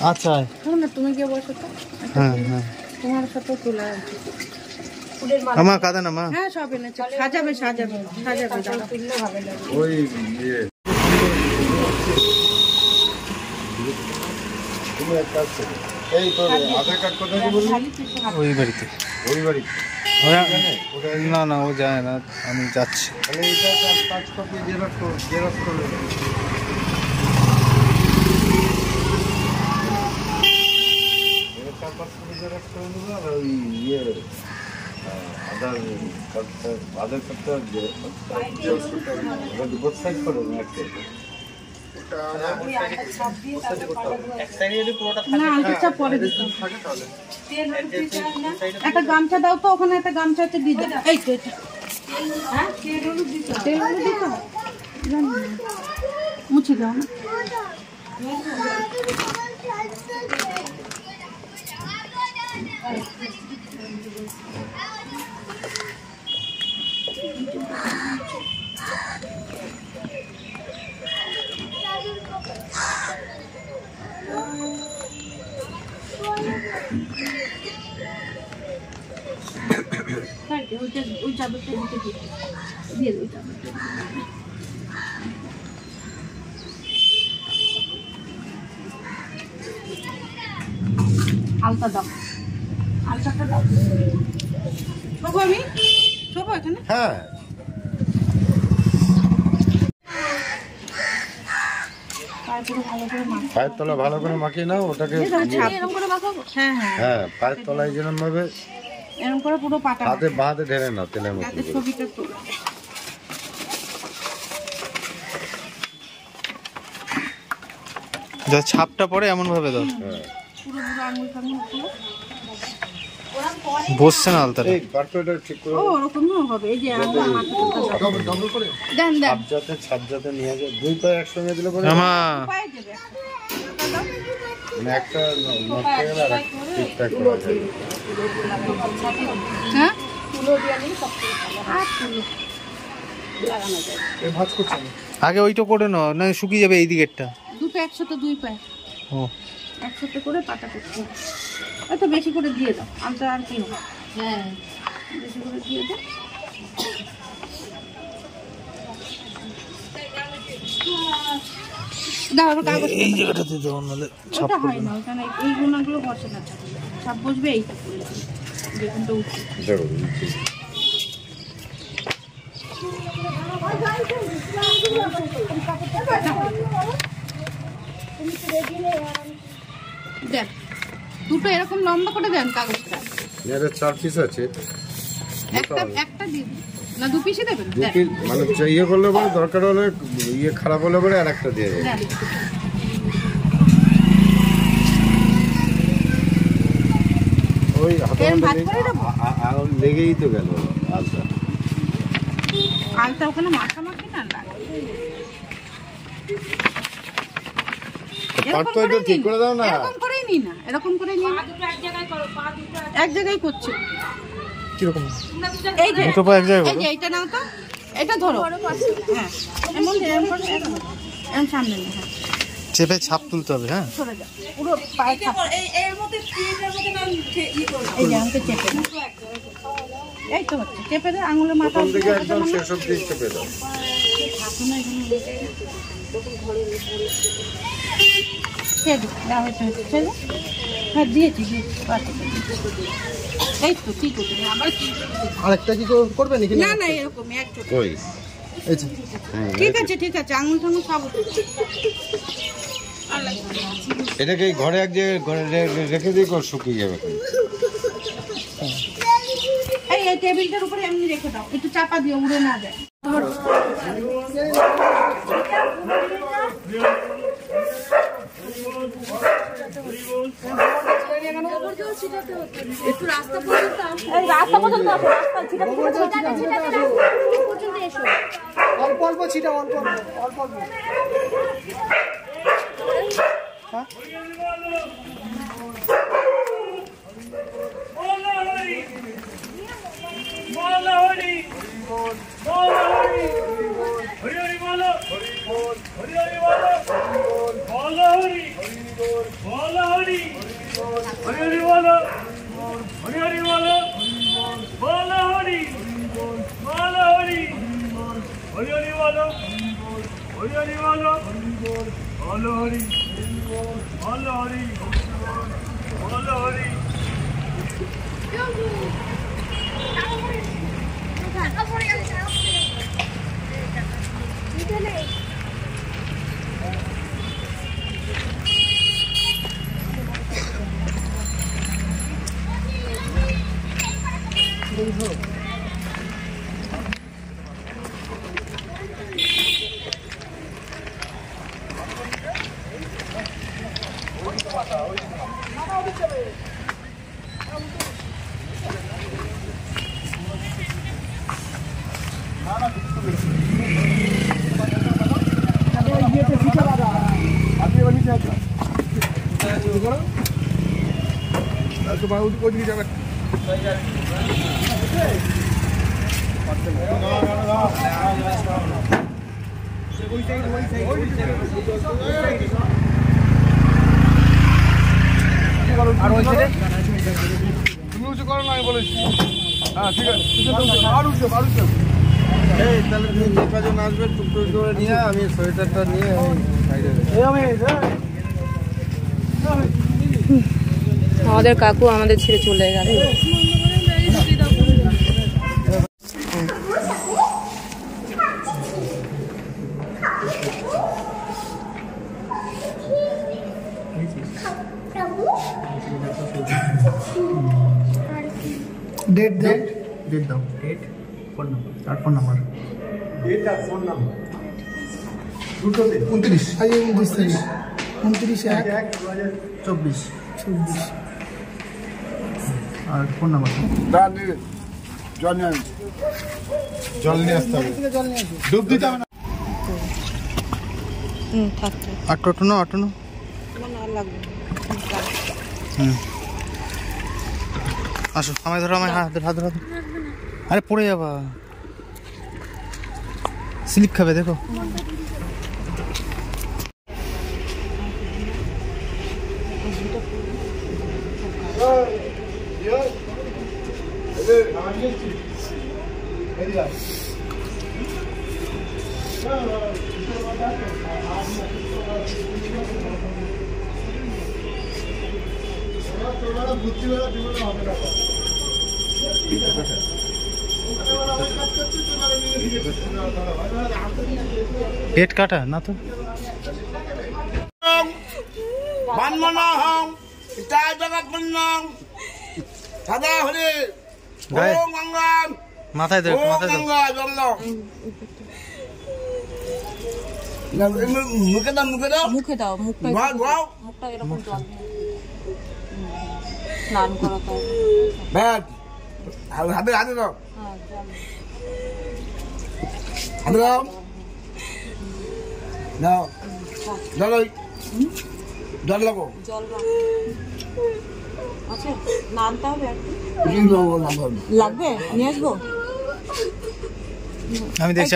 আচ্ছা না তুমি গিয়ে বসো তো। হ্যাঁ হ্যাঁ তোমার সাথে তুলা আছে আমার কাঁদে না মা। হ্যাঁ সব এনেছে সাজাবে সাজাবে সাজাবে দাঁড়া তুললে ভালো লাগে ওই ইয়ে তুমি এক কাজ করো এই তোর আধার কার্ড কোথায় বললি ওই বাড়িতে ওই বাড়িতে না না ও যায় না আমি যাচ্ছি। তাহলে এইটা 5 কপি জেরক্স করে ওই ইয়ে আধার কার্ডটা বোথ সাইড করে একটা গামছা দাও তো ওখানে একটা গামছা আছে দিয়ে দাও এই তো এটা তেল হলুদ দিতে হবে মুছে দাও না ওই চাদরটা দিয়ে ওই চাদরটা আলতা দাও আলতাটা দাও বাবু আমি শোবো এখানে হ্যাঁ পায়ের তলা ভালো করে মাখিয়ে নাও ওটাকে হ্যাঁ পায়ের তলায় যেরকম ভাবে এরকম করে পুরো পাটা হাতে বাঁধে ঢেলে নাও তেলের মধ্যে ছবিটা তুলো যা ছাপটা পড়ে এমন ভাবে দাও পুরো পুরো আঙুল ফাঙুল তুলো বসছে না আলতাটা এই পাটটা ঠিক করে ও ওরকমও হবে এই যে আঙুল মাথাটা ডবল করে দেন দেন ছাপজাতে নিয়ে যায় দুই পায়ে একসঙ্গে দিলে পরে মা পায়ে দেবে মানে একটা নষ্ট হয়ে গেল আর ঠিকঠাক করা যায় হ্যাঁ তুলো দিয়ে নিই সব আর তুলো লাগানো যায় এই ভাঁজ করছ না আগে ওইটা করে নাও না শুকিয়ে যাবে এই দিকেরটা দুটো একসাথে দুই পায়ে ও একসাথে করে পাটা করতে এত বেশি করে দিয়ে দাও আলতা আর কি হবে হ্যাঁ বেশি করে দিয়ে দাও দাও কাগজ এই জায়গাটাতে দাও নালে ছাপ ওটা হয় না ওখানে এই গুণাগুলো বসে না ছাপ বসবে এইটা করে যেখানটা উঠছে দেন দুটো এরকম লম্বা করে দেন কাগজটা এর 4 পিস আছে একটা দিন না দু পিসই দেবেন দু পিস মানে ইয়ে করলে পরে দরকার হলে ইয়ে খারাপ হলে পরে আরেকটা দিয়ে দেব ওই হাতের লেগেই তো গেল আলতা ওখানে মাথা মাখি না ঠিক করে দাও না এরকম করেই নি না এরকম করে নি এক জায়গায় করছে কিরকম এই যে দুটো পা এক জায়গায় এই যে এইটা নাও তো এটা ধরো হ্যাঁ এমন এরকম সামনে নিয়ে হ্যাঁ চেপে ছাপ তুলতে হবে হ্যাঁ সরে যাও পুরো পায়ে ছাপ এর মধ্যে স্পিডের মধ্যে না এই যে আমাকে চেপে দাও এই তো হচ্ছে চেপে দাও আঙুলের মাথা থেকে একদম শেষ অবধি চেপে দাও ঠাকুমা এখানে তখন ঘরে হ্যাঁ দিয়েছি এই তো ঠিক আছে আবার আরেকটা কি করবে নাকি না না এরকম একটু ওই ঠিক আছে আঙুল টাঙুল সব এটাকে ঘরে এক জায়গায় ঘরে রেখে দিয়ে শুকিয়ে যাবে এই টেবিলটার উপরে এমনি রেখে দাও একটু চাপা দিয়ে উড়ে না যায় একটু রাস্তা পর্যন্ত অল্প অল্প ছিটা অল্প অল্প হরি হরি বলো হরি হরি বলো হরি হরি বলো হরি बोलो हरि हरि हरि बोलो हरि हरि बोलो बोलो हरि बोलो हरि हरि हरि बोलो हरि हरि बोलो बोलो हरि बोलो हरि बोलो हरि তুমি উঁচু করো না আমি বলেছি। হ্যাঁ ঠিক আছে আর উঠছে এই তাহলে তুমি যে কজন আসবে টুকটুক করে নিয়ে আমি সোয়েটারটা নিয়ে সাইডে আমাদের কাকু আমাদের ছেড়ে চলে গেল। डेट दाओ डेट फोन नंबर আর ফোন নাম্বার ডেট আর ফোন নাম্বার 29 আজ 29 তারিখ 29/1/24 আর ফোন নাম্বার জল নিয়ে আসতে হবে ডুব দিতে হবে না থাকছে আর টোটো না অটো না না লাগবে। আসো আমায় ধরো আমায় হাত হাত হাত আরে পড়ে যাবা স্লিপ খাবে দেখো পেট কাটা না তো মাথায় দেখ মাথায় দেখ মুখে দাও মুখটা এরকম জল দিয়ে স্নান করাতে হবে। হাতে হাতে দাও হ্যাঁ হাতে দাও দাও জল জল লাগো জল আচ্ছা নামতে হবে একটু লাগবে নিয়ে আসবো। আমি দেখছি